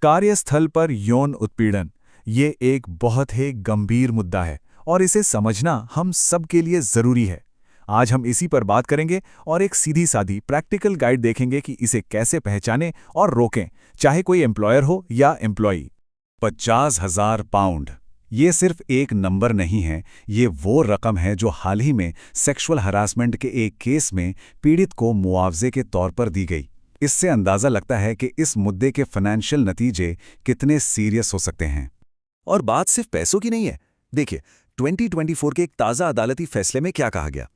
कार्यस्थल पर यौन उत्पीड़न ये एक बहुत ही गंभीर मुद्दा है और इसे समझना हम सब के लिए ज़रूरी है। आज हम इसी पर बात करेंगे और एक सीधी सादी प्रैक्टिकल गाइड देखेंगे कि इसे कैसे पहचानें और रोकें, चाहे कोई एम्प्लॉयर हो या एम्प्लॉई। 50,000 पाउंड ये सिर्फ एक नंबर नहीं है, ये वो रकम है जो हाल ही में सेक्सुअल हरासमेंट के एक केस में पीड़ित को मुआवजे के तौर पर दी गई। इससे अंदाज़ा लगता है कि इस मुद्दे के फाइनेंशियल नतीजे कितने सीरियस हो सकते हैं। और बात सिर्फ पैसों की नहीं है। देखिए, 2024 के एक ताज़ा अदालती फैसले में क्या कहा गया।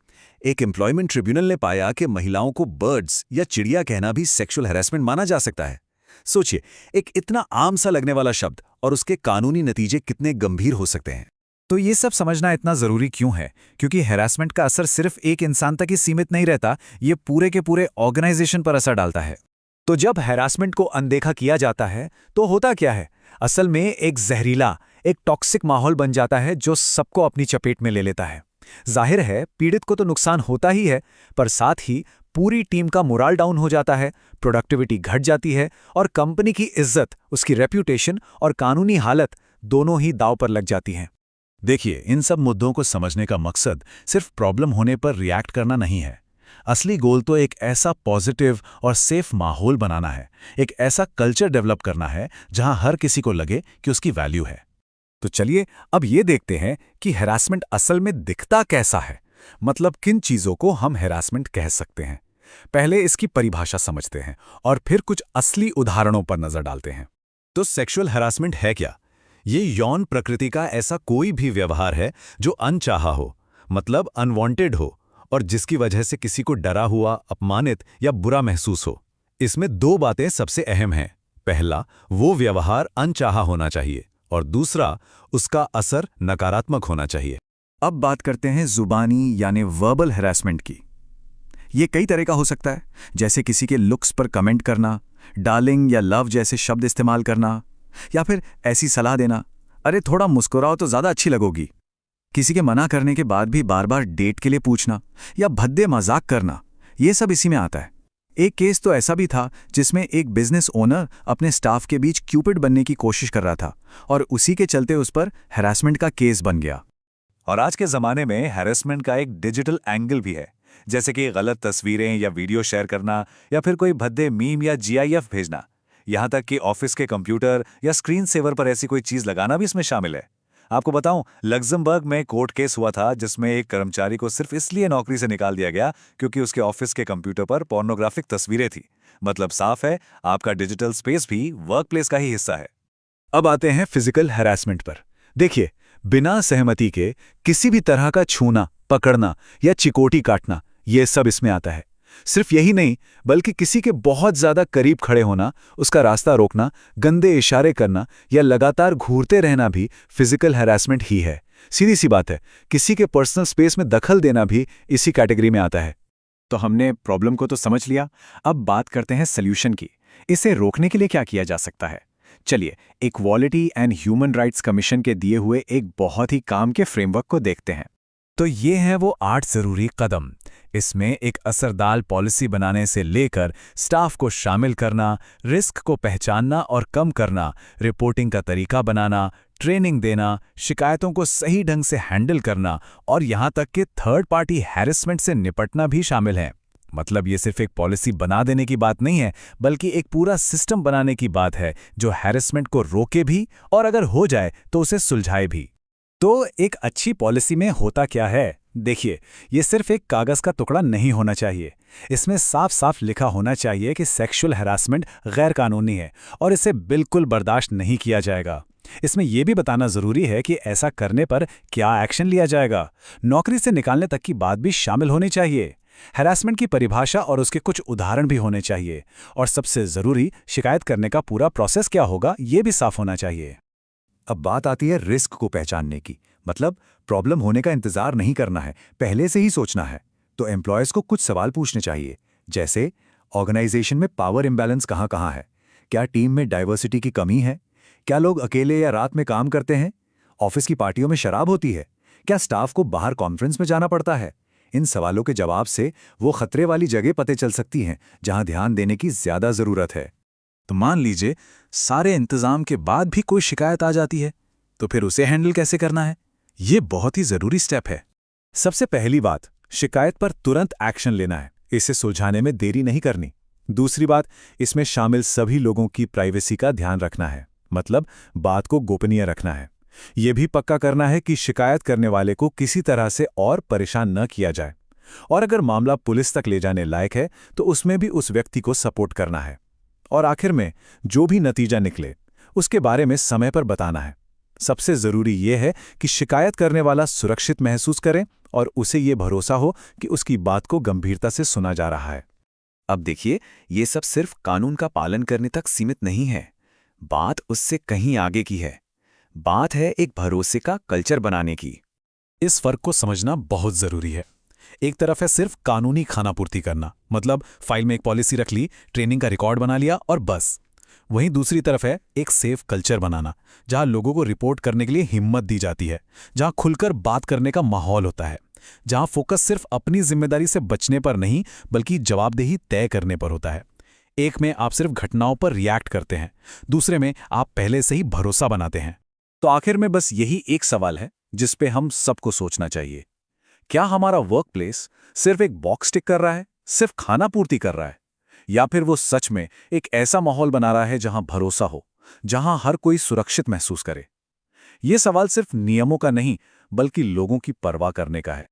एक एम्प्लॉयमेंट ट्रिब्यूनल ने पाया कि महिलाओं को बर्ड्स या चिड़िया कहना भी सेक्सुअल हैरेसमेंट माना जा सकता है। सोचिए, एक इतना आम सा लगने वाला शब्द और उसके कानूनी नतीजे कितने गंभीर हो सकते हैं। तो ये सब समझना इतना ज़रूरी क्यों है? क्योंकि हैरेसमेंट का असर सिर्फ एक इंसान तक ही सीमित नहीं रहता, ये पूरे के पूरे ऑर्गेनाइजेशन पर असर डालता है। तो जब हैरेसमेंट को अनदेखा किया जाता है तो होता क्या है? असल में एक जहरीला, एक टॉक्सिक माहौल बन जाता है जो सबको अपनी चपेट में ले लेता है। जाहिर है, पीड़ित को तो नुकसान होता ही है, पर साथ ही पूरी टीम का मोराल डाउन हो जाता है, प्रोडक्टिविटी घट जाती है और कंपनी की इज्जत, उसकी रेप्यूटेशन और कानूनी हालत दोनों ही दांव पर लग जाती हैं। देखिए, इन सब मुद्दों को समझने का मकसद सिर्फ प्रॉब्लम होने पर रिएक्ट करना नहीं है। असली गोल तो एक ऐसा पॉजिटिव और सेफ माहौल बनाना है, एक ऐसा कल्चर डेवलप करना है जहां हर किसी को लगे कि उसकी वैल्यू है। तो चलिए अब ये देखते हैं कि हैरासमेंट असल में दिखता कैसा है, मतलब किन चीज़ों को हम हैरासमेंट कह सकते हैं। पहले इसकी परिभाषा समझते हैं और फिर कुछ असली उदाहरणों पर नजर डालते हैं। तो सेक्सुअल हैरासमेंट है क्या? ये यौन प्रकृति का ऐसा कोई भी व्यवहार है जो अनचाहा हो, मतलब अनवांटेड हो, और जिसकी वजह से किसी को डरा हुआ, अपमानित या बुरा महसूस हो। इसमें दो बातें सबसे अहम हैं। पहला, वो व्यवहार अनचाहा होना चाहिए, और दूसरा, उसका असर नकारात्मक होना चाहिए। अब बात करते हैं जुबानी यानी वर्बल हैरेसमेंट की। ये कई तरह का हो सकता है, जैसे किसी के लुक्स पर कमेंट करना, डार्लिंग या लव जैसे शब्द इस्तेमाल करना, या फिर ऐसी सलाह देना, अरे थोड़ा मुस्कुराओ तो ज़्यादा अच्छी लगोगी। किसी के मना करने के बाद भी बार बार डेट के लिए पूछना या भद्दे मजाक करना, ये सब इसी में आता है। एक केस तो ऐसा भी था जिसमें एक बिजनेस ओनर अपने स्टाफ के बीच क्यूपिड बनने की कोशिश कर रहा था और उसी के चलते उस पर हैरेसमेंट का केस बन गया। और आज के ज़माने में हैरेसमेंट का एक डिजिटल एंगल भी है, जैसे कि गलत तस्वीरें या वीडियो शेयर करना, या फिर कोई भद्दे मीम या जीआईएफ भेजना। यहाँ तक कि ऑफिस के कंप्यूटर या स्क्रीन सेवर पर ऐसी कोई चीज़ लगाना भी इसमें शामिल है। आपको बताऊं, लग्जमबर्ग में कोर्ट केस हुआ था जिसमें एक कर्मचारी को सिर्फ इसलिए नौकरी से निकाल दिया गया क्योंकि उसके ऑफिस के कंप्यूटर पर पोर्नोग्राफिक तस्वीरें थी। मतलब साफ है, आपका डिजिटल स्पेस भी वर्कप्लेस का ही हिस्सा है। अब आते हैं फिजिकल हैरेसमेंट पर। देखिए, बिना सहमति के किसी भी तरह का छूना, पकड़ना या चिकोटी काटना, ये सब इसमें आता है। सिर्फ यही नहीं, बल्कि किसी के बहुत ज्यादा करीब खड़े होना, उसका रास्ता रोकना, गंदे इशारे करना या लगातार घूरते रहना भी फिजिकल हैरेसमेंट ही है। सीधी सी बात है, किसी के पर्सनल स्पेस में दखल देना भी इसी कैटेगरी में आता है। तो हमने प्रॉब्लम को तो समझ लिया, अब बात करते हैं सल्यूशन की। इसे रोकने के लिए क्या किया जा सकता है? चलिए, equality and human rights commission के दिए हुए एक बहुत ही काम के फ्रेमवर्क को देखते हैं। तो ये हैं वो 8 ज़रूरी कदम। इसमें एक असरदार पॉलिसी बनाने से लेकर स्टाफ को शामिल करना, रिस्क को पहचानना और कम करना, रिपोर्टिंग का तरीका बनाना, ट्रेनिंग देना, शिकायतों को सही ढंग से हैंडल करना और यहाँ तक कि थर्ड पार्टी हैरेसमेंट से निपटना भी शामिल है। मतलब ये सिर्फ एक पॉलिसी बना देने की बात नहीं है, बल्कि एक पूरा सिस्टम बनाने की बात है जो हैरेसमेंट को रोके भी और अगर हो जाए तो उसे सुलझाए भी। तो एक अच्छी पॉलिसी में होता क्या है? देखिए, ये सिर्फ एक कागज का टुकड़ा नहीं होना चाहिए। इसमें साफ साफ लिखा होना चाहिए कि सेक्सुअल हैरासमेंट गैर कानूनी है और इसे बिल्कुल बर्दाश्त नहीं किया जाएगा। इसमें यह भी बताना जरूरी है कि ऐसा करने पर क्या एक्शन लिया जाएगा। नौकरी से निकालने तक की बात भी शामिल होनी चाहिए। हैरासमेंट की परिभाषा और उसके कुछ उदाहरण भी होने चाहिए। और सबसे जरूरी, शिकायत करने का पूरा प्रोसेस क्या होगा, ये भी साफ होना चाहिए। अब बात आती है रिस्क को पहचानने की। मतलब प्रॉब्लम होने का इंतजार नहीं करना है, पहले से ही सोचना है। तो एम्प्लॉयज़ को कुछ सवाल पूछने चाहिए, जैसे ऑर्गेनाइजेशन में पावर इम्बैलेंस कहाँ कहाँ है, क्या टीम में डाइवर्सिटी की कमी है, क्या लोग अकेले या रात में काम करते हैं, ऑफिस की पार्टियों में शराब होती है, क्या स्टाफ को बाहर कॉन्फ्रेंस में जाना पड़ता है। इन सवालों के जवाब से वो खतरे वाली जगह पते चल सकती हैं जहां ध्यान देने की ज्यादा जरूरत है। तो मान लीजिए सारे इंतजाम के बाद भी कोई शिकायत आ जाती है, तो फिर उसे हैंडल कैसे करना है? ये बहुत ही जरूरी स्टेप है। सबसे पहली बात, शिकायत पर तुरंत एक्शन लेना है, इसे सुलझाने में देरी नहीं करनी। दूसरी बात, इसमें शामिल सभी लोगों की प्राइवेसी का ध्यान रखना है, मतलब बात को गोपनीय रखना है। यह भी पक्का करना है कि शिकायत करने वाले को किसी तरह से और परेशान न किया जाए, और अगर मामला पुलिस तक ले जाने लायक है तो उसमें भी उस व्यक्ति को सपोर्ट करना है। और आखिर में जो भी नतीजा निकले उसके बारे में समय पर बताना है। सबसे जरूरी यह है कि शिकायत करने वाला सुरक्षित महसूस करे और उसे ये भरोसा हो कि उसकी बात को गंभीरता से सुना जा रहा है। अब देखिए, ये सब सिर्फ कानून का पालन करने तक सीमित नहीं है। बात उससे कहीं आगे की है। बात है एक भरोसे का कल्चर बनाने की। इस फर्क को समझना बहुत जरूरी है। एक तरफ है सिर्फ कानूनी खानापूर्ति करना, मतलब फाइल में एक पॉलिसी रख ली, ट्रेनिंग का रिकॉर्ड बना लिया और बस। वहीं दूसरी तरफ है एक सेफ कल्चर बनाना, जहां लोगों को रिपोर्ट करने के लिए हिम्मत दी जाती है, जहां खुलकर बात करने का माहौल होता है, जहां फोकस सिर्फ अपनी जिम्मेदारी से बचने पर नहीं बल्कि जवाबदेही तय करने पर होता है। एक में आप सिर्फ घटनाओं पर रिएक्ट करते हैं, दूसरे में आप पहले से ही भरोसा बनाते हैं। तो आखिर में बस यही एक सवाल है जिस पे हम सबको सोचना चाहिए। क्या हमारा वर्कप्लेस सिर्फ एक बॉक्स टिक कर रहा है, सिर्फ खाना पूर्ति कर रहा है, या फिर वो सच में एक ऐसा माहौल बना रहा है जहां भरोसा हो, जहां हर कोई सुरक्षित महसूस करे? ये सवाल सिर्फ नियमों का नहीं बल्कि लोगों की परवाह करने का है।